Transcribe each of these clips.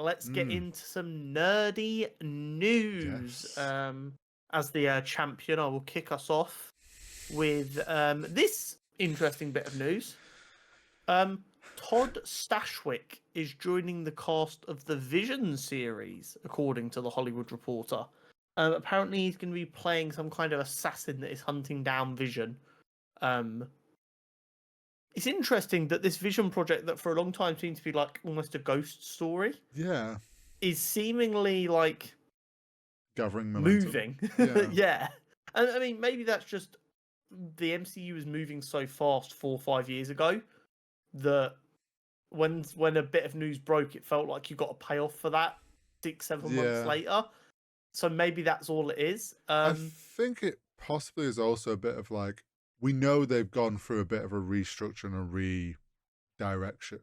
let's get into some nerdy news. Yes. As the champion, I will kick us off with this interesting bit of news. Todd Stashwick is joining the cast of the Vision series, according to the Hollywood Reporter. Apparently, he's going to be playing some kind of assassin that is hunting down Vision. It's interesting that this Vision project, that for a long time seemed to be like almost a ghost story, is seemingly like gathering momentum. Moving. Yeah. Yeah. And I mean, maybe that's just the MCU was moving so fast 4 or 5 years ago that when a bit of news broke, it felt like you got a payoff for that 6-7 months later. So maybe that's all it is. I think it possibly is also a bit of like, we know they've gone through a bit of a restructure and a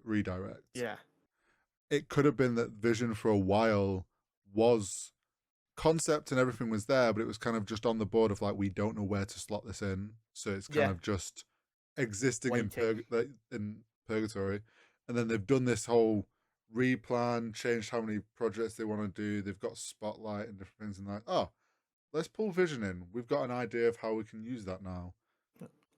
redirect. Yeah. It could have been that Vision for a while was concept and everything was there, but it was kind of just on the board of like, we don't know where to slot this in. So it's kind of just existing in purgatory. And then they've done this whole replan, changed how many projects they want to do. They've got Spotlight and different things, and like, oh, let's pull Vision in. We've got an idea of how we can use that now.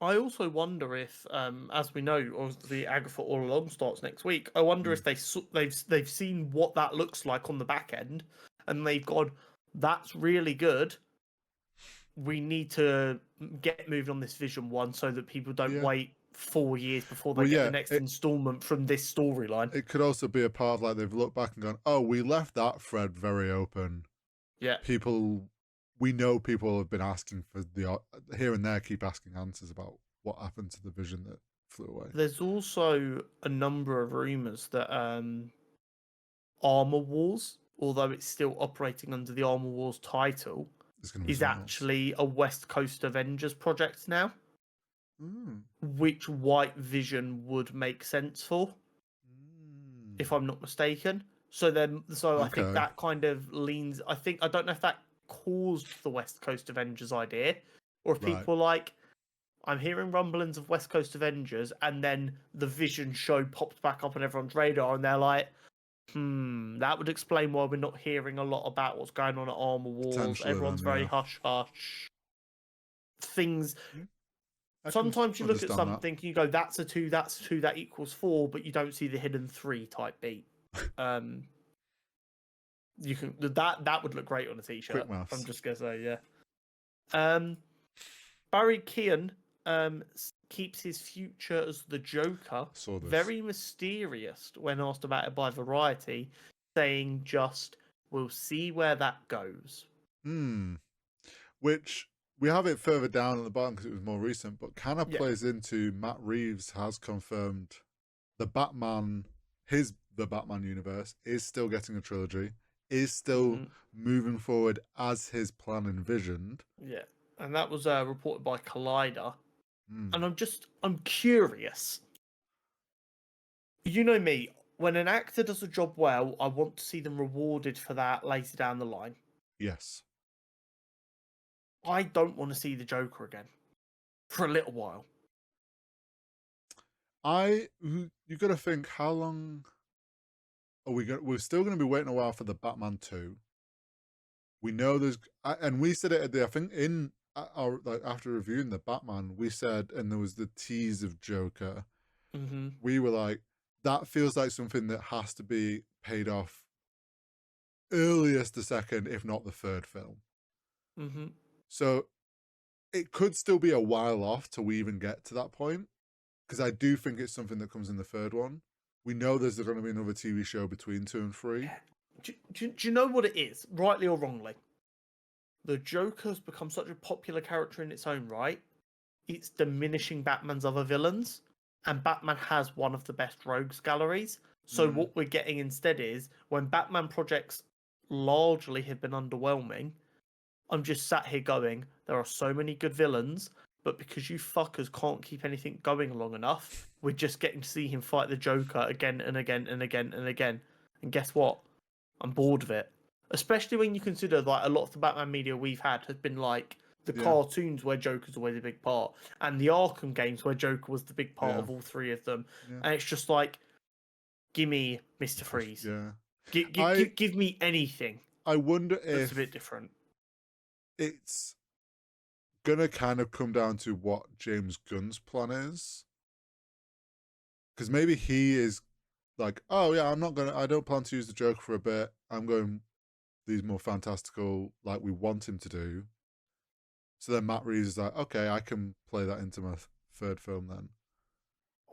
I also wonder if, as we know, the Agatha All Along starts next week. I wonder if they've seen what that looks like on the back end, and they've gone, that's really good. We need to get moving on this Vision one so that people don't wait 4 years before they get the next installment from this storyline. It could also be a part of like they've looked back and gone, oh, we left that thread very open. Yeah. We know people have been asking for here and there, keep asking answers about what happened to the Vision that flew away. There's also a number of rumors that Armor Wars, although it's still operating under the Armor Wars title, is actually a West Coast Avengers project now. Which White Vision would make sense for, if I'm not mistaken. So I think that kind of leans. I don't know if that caused the West Coast Avengers idea, or if people like, I'm hearing rumblings of West Coast Avengers, and then the Vision show popped back up on everyone's radar, and they're like, that would explain why we're not hearing a lot about what's going on at Armor Wars. Everyone's very hush hush. Things. Sometimes you look at something and you go, that's a 2, that's 2, that equals 4, but you don't see the hidden 3 type beat. You can that would look great on a t-shirt. I'm just gonna say, yeah. Barry Keoghan keeps his future as the Joker very mysterious when asked about it by Variety, saying just, we'll see where that goes. Which we have it further down at the bottom because it was more recent, but kind of plays into Matt Reeves has confirmed the Batman universe is still getting a trilogy, is still moving forward as his plan envisioned. Yeah. And that was reported by Collider. And I'm curious. You know me, when an actor does a job well, I want to see them rewarded for that later down the line. Yes. I don't want to see the Joker again for a little while. You got to think, how long are we going? We're still going to be waiting a while for the Batman 2. We know and we said it I think in our, like, after reviewing the Batman, we said, and there was the tease of Joker. We were like, that feels like something that has to be paid off earliest the second, if not the third film. So it could still be a while off till we even get to that point, because I do think it's something that comes in the third one. We know there's going to be another TV show between 2 and 3. Do you know what it is, rightly or wrongly? The Joker's become such a popular character in its own right, it's diminishing Batman's other villains, and Batman has one of the best rogues galleries. So what we're getting instead is, when Batman projects largely have been underwhelming, I'm just sat here going, there are so many good villains, but because you fuckers can't keep anything going long enough, we're just getting to see him fight the Joker again and again and again and again. And guess what? I'm bored of it. Especially when you consider, like, a lot of the Batman media we've had has been like the cartoons where Joker's always a big part, and the Arkham games where Joker was the big part of all 3 of them. And it's just like, gimme Mr. Freeze. Yeah. Give me anything. I wonder if if it's a bit different. It's gonna kind of come down to what James Gunn's plan is, because maybe he is like, oh yeah, I don't plan to use the Joker for a bit. I'm going these more fantastical, like we want him to do. So then Matt Reeves is like, okay, I can play that into my third film then.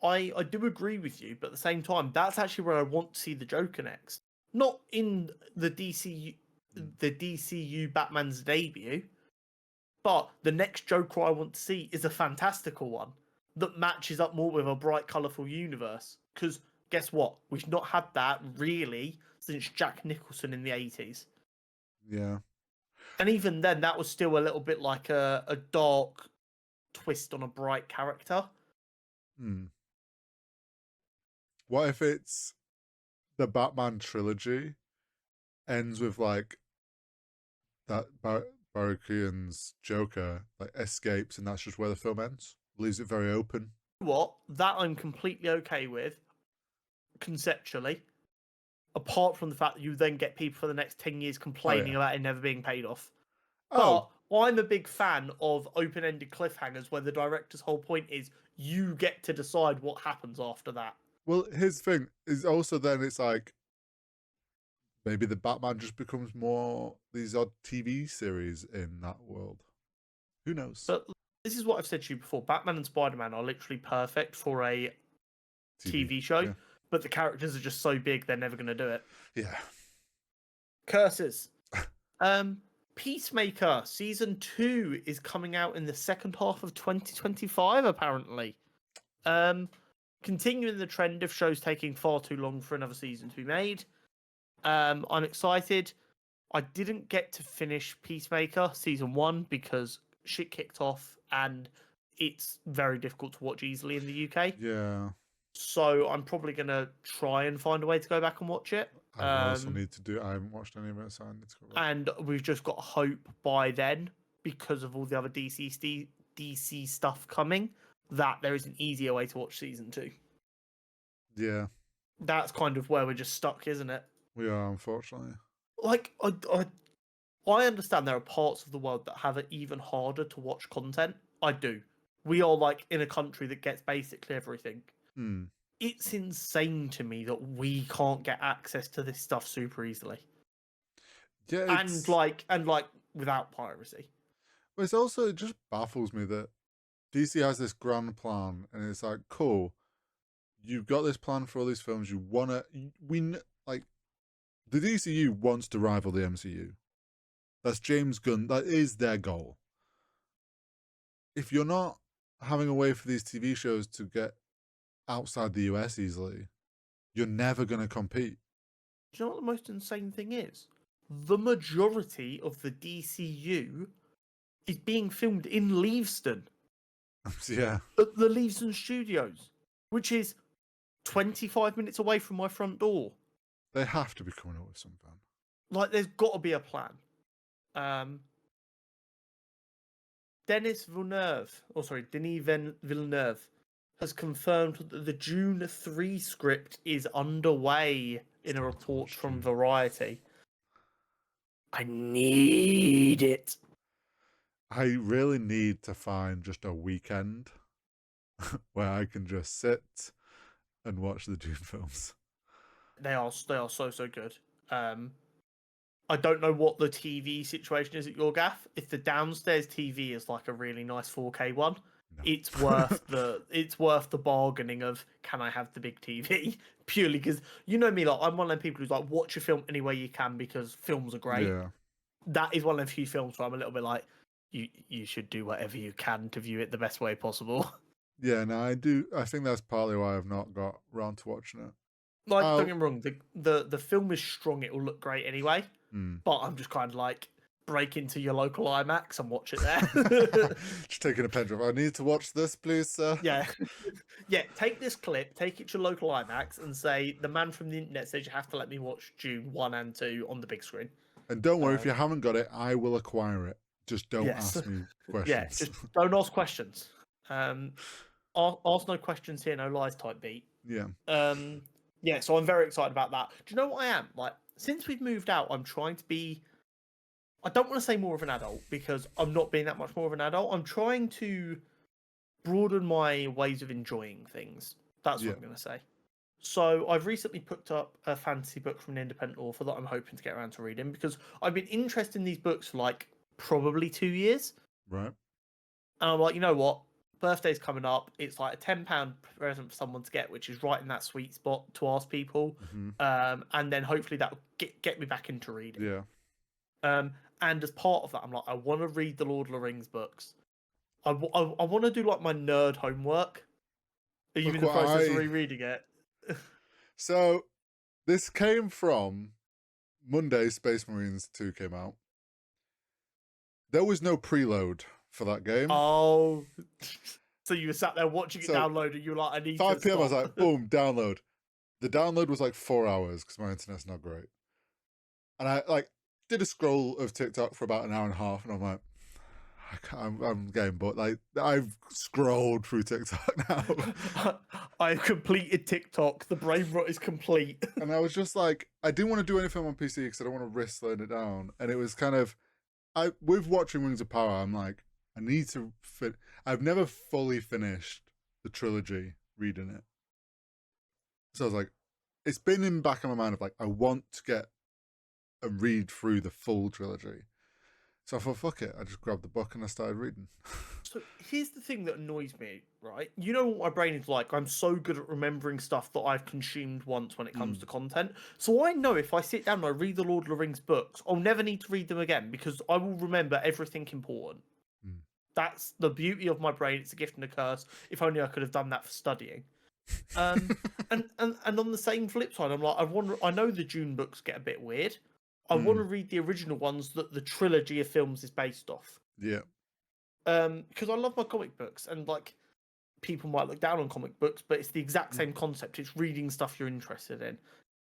I do agree with you, but at the same time, that's actually where I want to see the Joker next. Not in the DCU Batman's debut, but the next Joker I want to see is a fantastical one that matches up more with a bright, colourful universe. Because guess what? We've not had that really since Jack Nicholson in the 80s. Yeah. And even then, that was still a little bit like a dark twist on a bright character. What if it's the Batman trilogy ends with like that Barry Keoghan's Joker like escapes and that's just where the film ends? Leaves it very open. What? That I'm completely okay with, conceptually. Apart from the fact that you then get people for the next 10 years complaining about it never being paid off. But I'm a big fan of open-ended cliffhangers where the director's whole point is you get to decide what happens after that. Well, his thing is also then it's like maybe the Batman just becomes more these odd TV series in that world. Who knows? But this is what I've said to you before. Batman and Spider-Man are literally perfect for a TV show, but the characters are just so big they're never going to do it. Yeah. Curses. Peacemaker Season 2 is coming out in the second half of 2025, apparently. Continuing the trend of shows taking far too long for another season to be made. I'm excited. I didn't get to finish Peacemaker Season 1 because shit kicked off and it's very difficult to watch easily in the UK. Yeah. So I'm probably going to try and find a way to go back and watch it. I also need to do. I haven't watched any of it, so I need to go back. And we've just got hope by then, because of all the other DC stuff coming, that there is an easier way to watch Season 2. Yeah. That's kind of where we're just stuck, isn't it? We are, unfortunately. Like, I understand there are parts of the world that have it even harder to watch content. I do. We are like in a country that gets basically everything. It's insane to me that we can't get access to this stuff super easily. Yeah, and like without piracy. But it's also, it just baffles me that DC has this grand plan, and it's like, cool, you've got this plan for all these films. You wanna, like, the DCU wants to rival the MCU. That's James Gunn. That is their goal. If you're not having a way for these TV shows to get outside the US easily, you're never going to compete. Do you know what the most insane thing is? The majority of the DCU is being filmed in Leavesden. Yeah. At the Leavesden Studios, which is 25 minutes away from my front door. They have to be coming up with something. Like, there's got to be a plan. Denis Villeneuve has confirmed that the June 3 script is underway in a report from Variety. I need it. I really need to find just a weekend where I can just sit and watch the Dune films. They are so good. I don't know what the TV situation is at your gaff. If the downstairs TV is like a really nice 4K one, no. it's worth the bargaining of, can I have the big TV? Purely because, you know me, like, I'm one of them people who's like, watch a film any way you can because films are great. Yeah. That is one of the few films where I'm a little bit like, you should do whatever you can to view it the best way possible. Yeah, no, I do. I think that's partly why I've not got around to watching it. Like, don't get me wrong, the film is strong, it will look great anyway. But I'm just kind of like, break into your local IMAX and watch it there. Just taking a pen drive. I need to watch this, please, sir. Yeah. Yeah, take this clip, take it to your local IMAX and say, the man from the internet says you have to let me watch Dune 1 and 2 on the big screen. And don't worry, if you haven't got it, I will acquire it. Just don't ask me questions. Yeah, just don't ask questions. Ask no questions here, no lies type beat. Yeah. Yeah, so I'm very excited about that. Do you know what I am? Like, since we've moved out, I'm trying to be... I don't want to say more of an adult, because I'm not being that much more of an adult. I'm trying to broaden my ways of enjoying things. That's what I'm going to say. So I've recently picked up a fantasy book from an independent author that I'm hoping to get around to reading, because I've been interested in these books for like probably 2 years. Right. And I'm like, you know what? Birthday's coming up. It's like a £10 present for someone to get, which is right in that sweet spot to ask people. And then hopefully that will get me back into reading. Yeah. And as part of that, I'm like, I want to read the Lord of the Rings books. I want to do like my nerd homework. Are you in the process of rereading it? So this came from Monday. Space Marines 2 came out. There was no preload for that game. Oh, so you were sat there watching it download, and you were like, I need 5 to p.m. stop. I was like, boom, download. The download was like 4 hours because my internet's not great. And I like did a scroll of TikTok for about an hour and a half, and I'm like, I'm getting bored. Like, I've scrolled through TikTok now. I've completed TikTok. The brain rot is complete. And I was just like, I didn't want to do anything on PC because I don't want to risk slowing it down. And it was kind of, with watching Rings of Power, I'm like, I need to fit. I've never fully finished the trilogy reading it. So I was like, it's been in the back of my mind of like, I want to get and read through the full trilogy. So I thought, fuck it. I just grabbed the book and I started reading. So here's the thing that annoys me, right? You know what my brain is like? I'm so good at remembering stuff that I've consumed once when it comes to content. So I know if I sit down and I read the Lord of the Rings books, I'll never need to read them again because I will remember everything important. That's the beauty of my brain. It's a gift and a curse. If only I could have done that for studying. And on the same flip side, I'm like, I know the Dune books get a bit weird. I want to read the original ones that the trilogy of films is based off. Yeah. Because I love my comic books, and like people might look down on comic books, but it's the exact same concept. It's reading stuff you're interested in.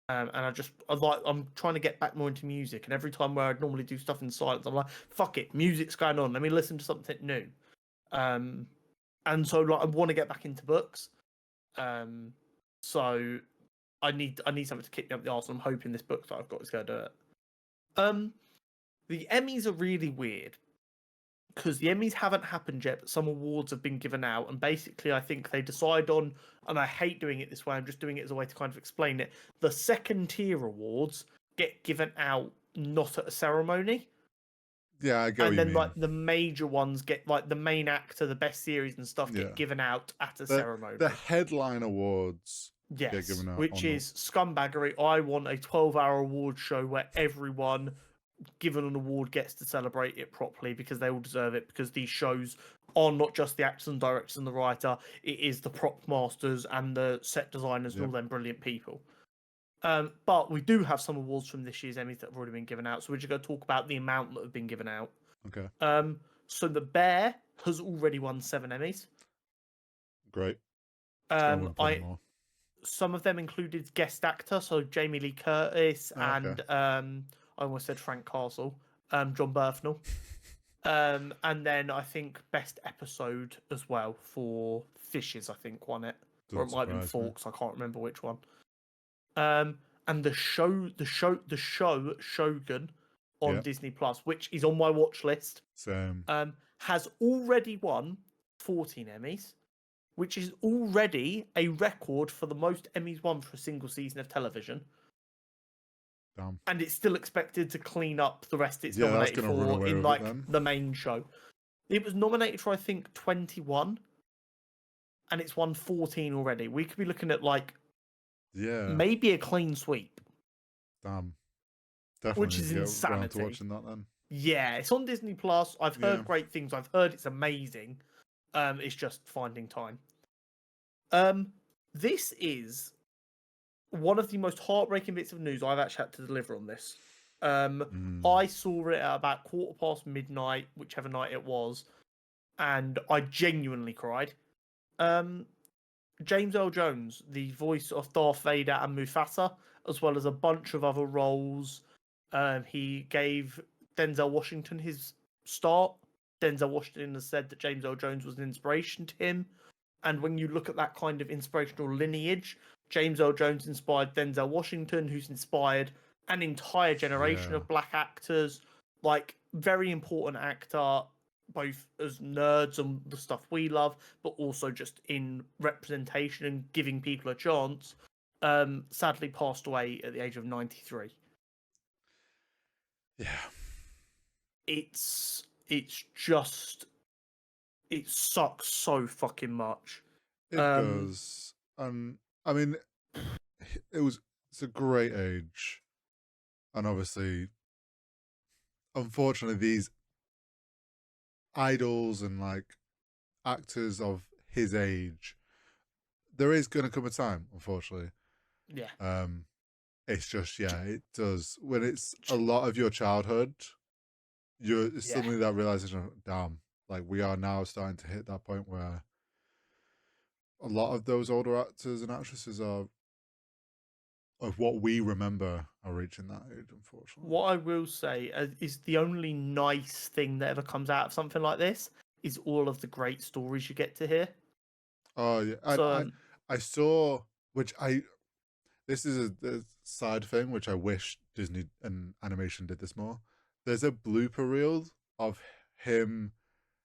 And I'm trying to get back more into music, and every time where I'd normally do stuff in silence, I'm like, fuck it, music's going on. Let me listen to something new. And so like I want to get back into books. So I need something to kick me up the arse, and I'm hoping this book that I've got is going to do it. The Emmys are really weird because the Emmys haven't happened yet, but some awards have been given out, and basically I think they decide on, and I hate doing it this way, I'm just doing it as a way to kind of explain it, the second tier awards get given out not at a ceremony. Yeah, I get what you mean. Like the major ones get, like the main actor, the best series and stuff get given out at a ceremony. The headline awards get given out. Which is scumbaggery. I want a 12-hour award show where everyone given an award gets to celebrate it properly because they all deserve it, because these shows are not just the actors and directors and the writer, it is the prop masters and the set designers and all them brilliant people. But we do have some awards from this year's Emmys that have already been given out, so we're just going to talk about the amount that have been given out. Okay. So the Bear has already won 7 Emmys. Great. Some of them included guest actor, so Jamie Lee Curtis and I almost said Frank Castle, John Berthnell. And then I think best episode as well for Fishes, I think, won it. Or it might have been Forks, I can't remember which one. And the show Shogun on Disney Plus, which is on my watch list, has already won 14 Emmys, which is already a record for the most Emmys won for a single season of television. Damn. And it's still expected to clean up the rest it's nominated for in like the main show. It was nominated for, I think, 21, and it's won 14 already. We could be looking at like maybe a clean sweep. Damn. Definitely. Which is insanity. To watching that then. Yeah, it's on Disney Plus. I've heard great things. I've heard it's amazing. It's just finding time. This is one of the most heartbreaking bits of news I've actually had to deliver on this. I saw it at about midnight, whichever night it was, and I genuinely cried. James Earl Jones, the voice of Darth Vader and Mufasa, as well as a bunch of other roles. He gave Denzel Washington his start. Denzel Washington has said that James Earl Jones was an inspiration to him. And when you look at that kind of inspirational lineage, James Earl Jones inspired Denzel Washington, who's inspired an entire generation of black actors. Like, very important actor, both as nerds and the stuff we love, but also just in representation and giving people a chance. Sadly passed away at the age of 93. Yeah. It's just, it sucks so fucking much. It does. And I mean, it's a great age. And obviously, unfortunately, these idols and like actors of his age, there is going to come a time, unfortunately. Yeah. It's just, it does. When it's a lot of your childhood, it's suddenly that realization of, damn, like we are now starting to hit that point where a lot of those older actors and actresses are, of what we remember, are reaching that age, unfortunately. What I will say is the only nice thing that ever comes out of something like this is all of the great stories you get to hear. Oh yeah, I saw, this is a side thing which I wish Disney and animation did this more. There's a blooper reel of him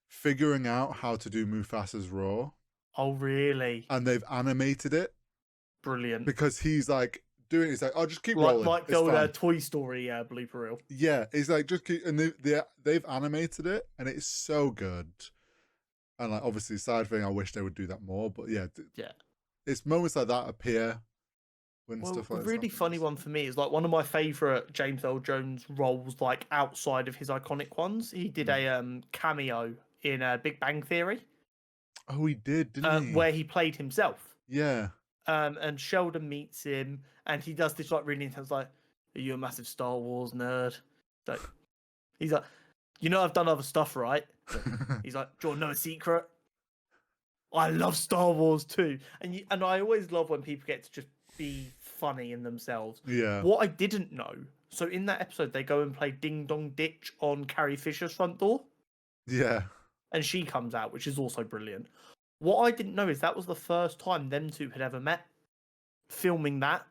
figuring out how to do Mufasa's roar. Oh really? And they've animated it. Brilliant. Because he's like doing, he's like, oh, just keep rolling. Like the old Toy Story blooper reel. Yeah, he's like, just keep, and they've animated it, and it's so good. And like, obviously, side thing, I wish they would do that more. But yeah, it's moments like that appear when stuff like that. A really funny one for me is like one of my favorite James Earl Jones roles, like outside of his iconic ones. He did a cameo in Big Bang Theory. Oh, he did, didn't he? Where he played himself. Yeah. And Sheldon meets him, and he does this like really intense, like, "Are you a massive Star Wars nerd?" Like, he's like, "You know, I've done other stuff, right?" He's like, "Do you want to know a secret? I love Star Wars too." And I always love when people get to just be funny in themselves. Yeah. What I didn't know, so in that episode, they go and play Ding Dong Ditch on Carrie Fisher's front door. Yeah. And she comes out, which is also brilliant. What I didn't know is that was the first time them two had ever met filming that.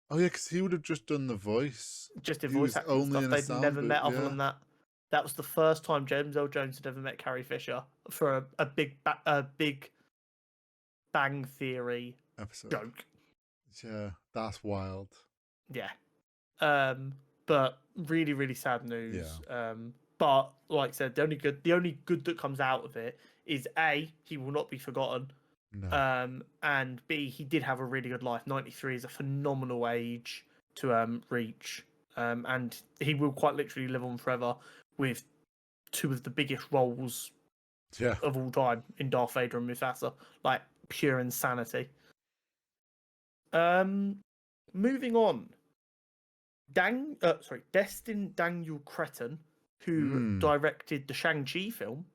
Oh yeah, because he would have just done the voice. Just the voice acting stuff. They'd never met other than that. That was the first time James Earl Jones had ever met Carrie Fisher for a Big Bang Theory episode joke. Yeah, that's wild. Yeah. But really, really sad news. Yeah. But like I said, the only good that comes out of it is A, he will not be forgotten. No. And B, he did have a really good life. 93 is a phenomenal age to reach. And he will quite literally live on forever with two of the biggest roles of all time in Darth Vader and Mufasa. Like pure insanity. Moving on. Destin Daniel Cretton, who directed the Shang-Chi film,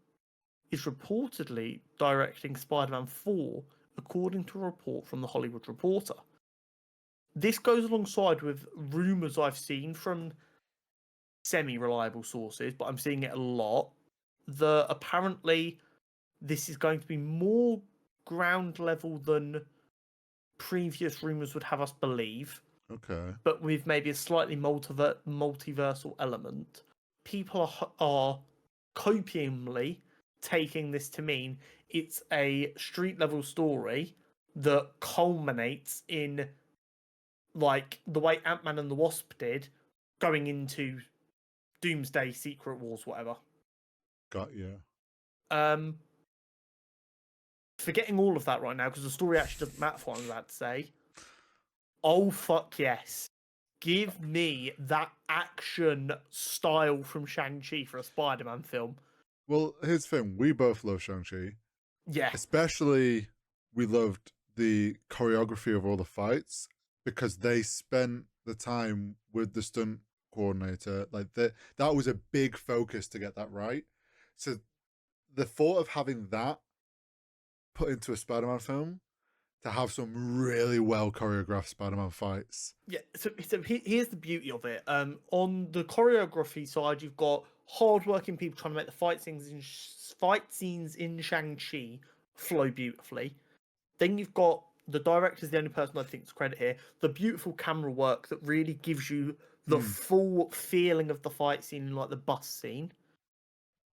is reportedly directing Spider-Man 4, according to a report from The Hollywood Reporter. This goes alongside with rumours I've seen from semi-reliable sources, but I'm seeing it a lot, that apparently this is going to be more ground level than previous rumours would have us believe. Okay. But with maybe a slightly multiversal element. People are copiumly taking this to mean it's a street level story that culminates in like the way Ant-Man and the Wasp did, going into Doomsday, Secret Wars, whatever. Got you. Forgetting all of that right now because the story actually doesn't matter for what I'm about to say. Oh fuck yes. Give me that action style from Shang-Chi for a Spider-Man film. Well, here's the thing. We both love Shang-Chi. Yeah. Especially, we loved the choreography of all the fights because they spent the time with the stunt coordinator. Like, that was a big focus to get that right. So the thought of having that put into a Spider-Man film, to have some really well choreographed Spider-Man fights. Yeah, so here's the beauty of it. On the choreography side, you've got hard-working people trying to make the fight scenes in Shang-Chi flow beautifully. Then you've got the director's the only person I think to credit here. The beautiful camera work that really gives you the full feeling of the fight scene, like the bus scene.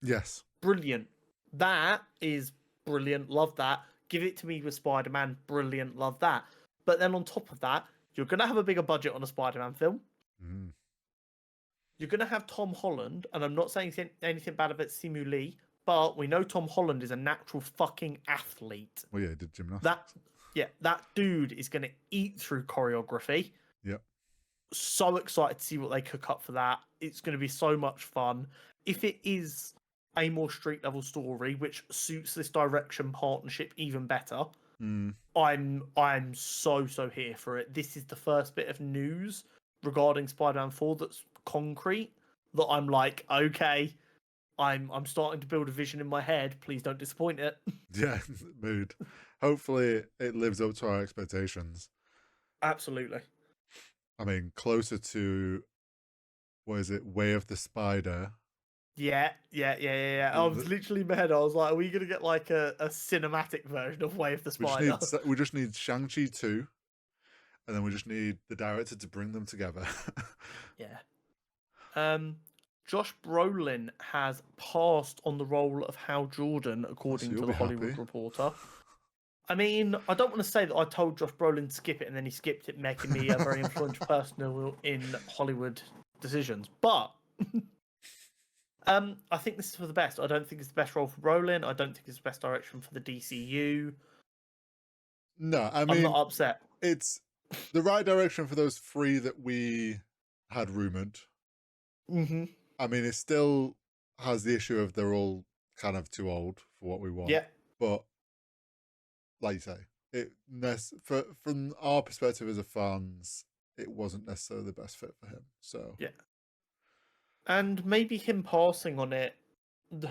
Yes. Brilliant. That is brilliant. Love that. Give it to me with Spider-Man. Brilliant. Love that. But then on top of that, you're going to have a bigger budget on a Spider-Man film. You're going to have Tom Holland, and I'm not saying anything bad about Simu Lee, but we know Tom Holland is a natural fucking athlete. Well, yeah, he did gymnastics. That dude is going to eat through choreography. Yep. So excited to see what they cook up for that. It's going to be so much fun. If it is a more street level story, which suits this direction partnership even better, I'm so here for it. This is the first bit of news regarding Spider-Man 4 that's concrete that I'm like, okay, I'm starting to build a vision in my head. Please don't disappoint it. Yeah, mood. Hopefully it lives up to our expectations. Absolutely. I mean, closer to, what is it, Way of the Spider. Yeah. I was literally in my head. I was like, are we going to get like a cinematic version of Way of the Spider? We just need Shang-Chi 2, and then we just need the director to bring them together. Yeah. Josh Brolin has passed on the role of Hal Jordan, according to the Hollywood Reporter. I mean, I don't want to say that I told Josh Brolin to skip it and then he skipped it, making me a very influential person in Hollywood decisions. But I think this is for the best. I don't think it's the best role for Brolin. I don't think it's the best direction for the DCU. No, I mean, I'm not upset. It's the right direction for those three that we had rumored. I mean, it still has the issue of they're all kind of too old for what we want. Yeah. But like you say, from our perspective as a fans, it wasn't necessarily the best fit for him. So yeah. And maybe him passing on it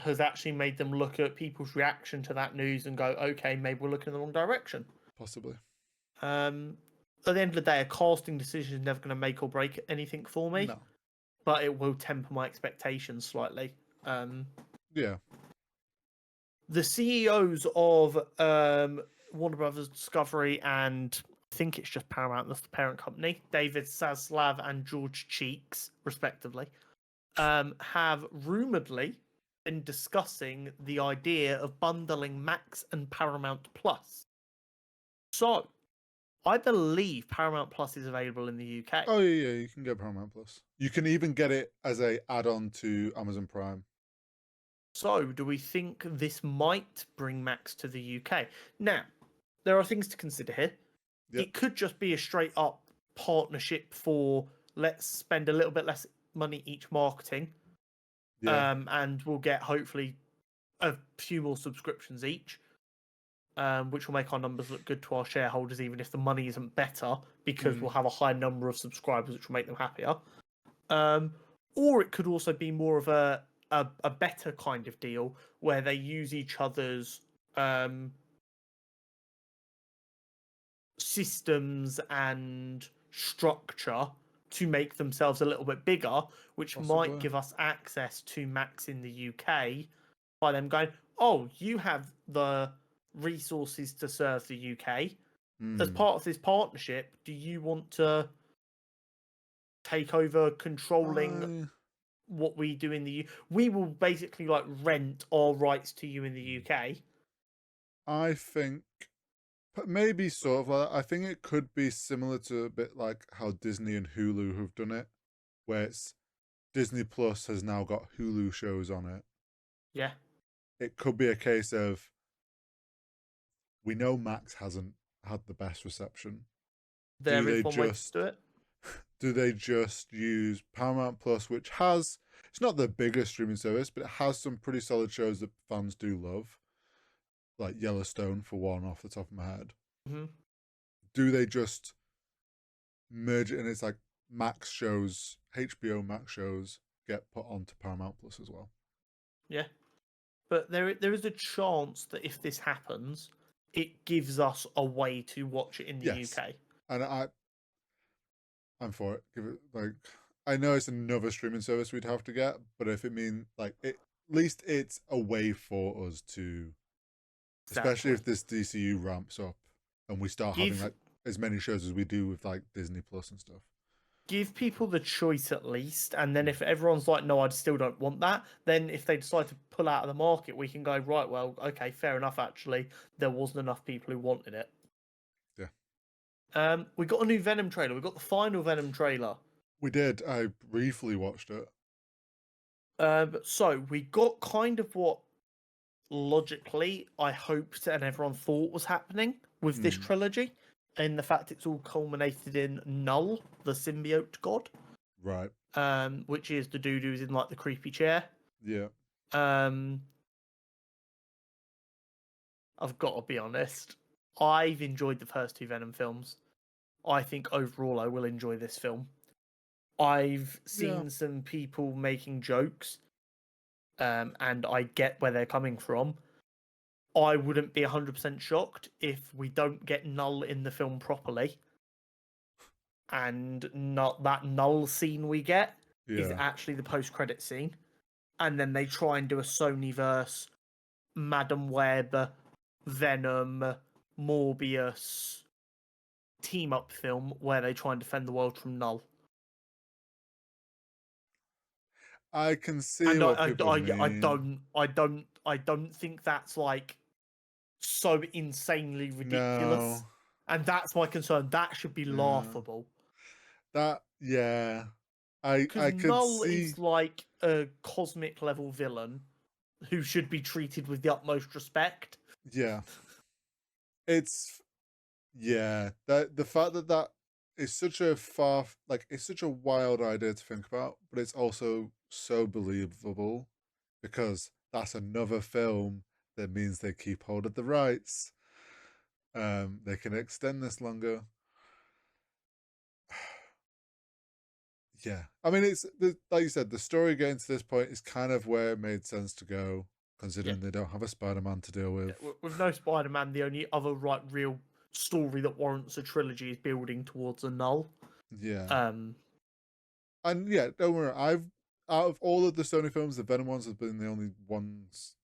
has actually made them look at people's reaction to that news and go, okay, maybe we're looking in the wrong direction. Possibly. At the end of the day, a casting decision is never going to make or break anything for me. No. But it will temper my expectations slightly. Yeah. The CEOs of Warner Brothers Discovery and I think it's just Paramount, that's the parent company, David Zaslav and George Cheeks, respectively, have rumoredly been discussing the idea of bundling Max and Paramount Plus. So, I believe Paramount Plus is available in the UK. Oh, yeah, you can get Paramount Plus. You can even get it as a add-on to Amazon Prime. So, do we think this might bring Max to the UK? Now, there are things to consider here. Yep. It could just be a straight-up partnership for let's spend a little bit less money each marketing, and we'll get hopefully a few more subscriptions each. Which will make our numbers look good to our shareholders, even if the money isn't better, because we'll have a high number of subscribers, which will make them happier. Or it could also be more of a better kind of deal where they use each other's systems and structure to make themselves a little bit bigger, which might give us access to Max in the UK by them going, oh, you have the resources to serve the UK. As part of this partnership, do you want to take over controlling what we do in the we will basically like rent our rights to you in the UK? I think maybe sort of like I think it could be similar to a bit like how Disney and Hulu have done it, where it's Disney Plus has now got Hulu shows on it. Yeah. It could be a case of we know Max hasn't had the best reception. There is one way to do it. Do they just use Paramount Plus, which has, it's not the biggest streaming service, but it has some pretty solid shows that fans do love, like Yellowstone for one off the top of my head. Do they just merge it and it's like Max shows, HBO Max shows get put onto Paramount Plus as well? Yeah. But there is a chance that if this happens, it gives us a way to watch it in the UK. And I'm for it. Give it like I know it's another streaming service we'd have to get, but if it means like at least it's a way for us to Especially if this DCU ramps up and we start having like as many shows as we do with like Disney Plus and stuff. Give people the choice at least, and then if everyone's like, no, I still don't want that, then if they decide to pull out of the market, we can go, right, well, okay, fair enough, actually. There wasn't enough people who wanted it. Yeah. We got a new Venom trailer. We got the final Venom trailer. We did. I briefly watched it. So we got kind of what logically I hoped and everyone thought was happening with this trilogy, in the fact it's all culminated in Null, the symbiote god. Right. Which is the dude who's in like the creepy chair. Yeah. I've got to be honest. I've enjoyed the first two Venom films. I think overall I will enjoy this film. I've seen some people making jokes, and I get where they're coming from. I wouldn't be 100% shocked if we don't get Null in the film properly, and not that Null scene we get is actually the post-credit scene, and then they try and do a Sony-verse, Madam Web, Venom, Morbius team-up film where they try and defend the world from Null. I can see what people mean. I don't think that's like so insanely ridiculous, and that's my concern. That should be laughable. I can Null see is like a cosmic level villain who should be treated with the utmost respect. Yeah, it's the fact that is such a it's such a wild idea to think about, but it's also so believable because that's another film that means they keep hold of the rights. They can extend this longer. Yeah, I mean, it's like you said, the story getting to this point is kind of where it made sense to go, considering they don't have a Spider-Man to deal with. With no Spider-Man, the only other real story that warrants a trilogy is building towards a Null. Yeah. And yeah, don't worry. Out of all of the Sony films, the Venom ones have been the only ones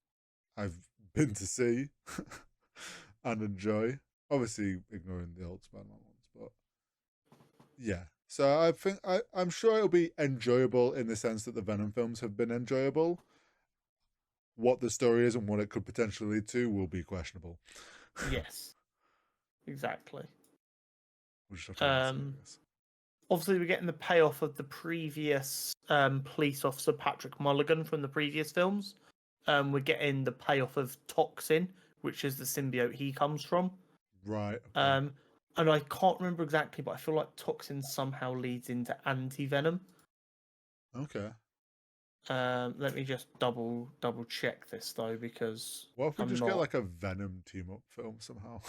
I've been to see and enjoy. Obviously, ignoring the old Spider-Man ones, but yeah. So I think I'm sure it'll be enjoyable in the sense that the Venom films have been enjoyable. What the story is and what it could potentially lead to will be questionable. Yes, exactly. We'll just have to see, I guess. Obviously, we're getting the payoff of the previous police officer Patrick Mulligan from the previous films. We're getting the payoff of Toxin, which is the symbiote he comes from. Right. Okay. And I can't remember exactly, but I feel like Toxin somehow leads into anti-venom. Okay. Let me just double check this though, because what if we get like a Venom team up film somehow?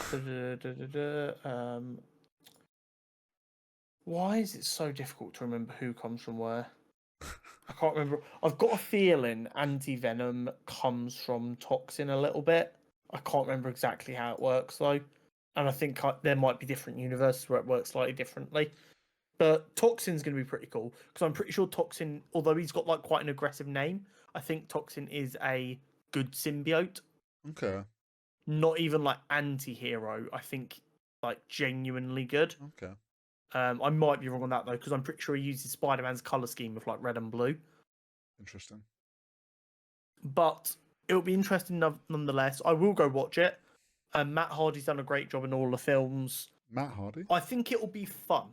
Why is it so difficult to remember who comes from where? I can't remember. I've got a feeling anti-venom comes from Toxin a little bit. I can't remember exactly how it works though. And I think there might be different universes where it works slightly differently. But Toxin's going to be pretty cool, because I'm pretty sure Toxin, although he's got like quite an aggressive name, I think Toxin is a good symbiote. Okay. Not even like anti-hero. I think like genuinely good. Okay. I might be wrong on that though, because I'm pretty sure he uses Spider-Man's color scheme of like red and blue. Interesting. But it'll be interesting nonetheless. I will go watch it. Matt Hardy's done a great job in all the films. Matt Hardy? I think it'll be fun.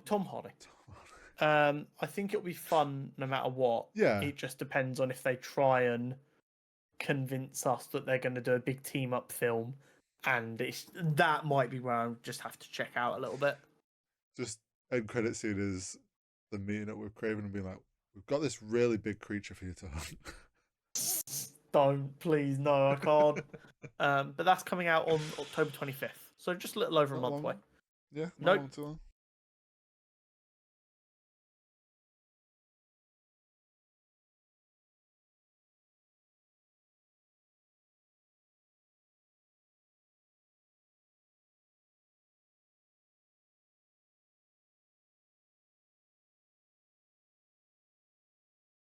Tom Hardy. I think it'll be fun no matter what. Yeah. It just depends on if they try and convince us that they're going to do a big team up film, and that might be where I just have to check out a little bit. Just end credit scene is the meeting up with Craven and being like, "We've got this really big creature for you to hunt." Don't, please, no, I can't. But that's coming out on October 25th, so just a little over a month away. Yeah, nope. Too long.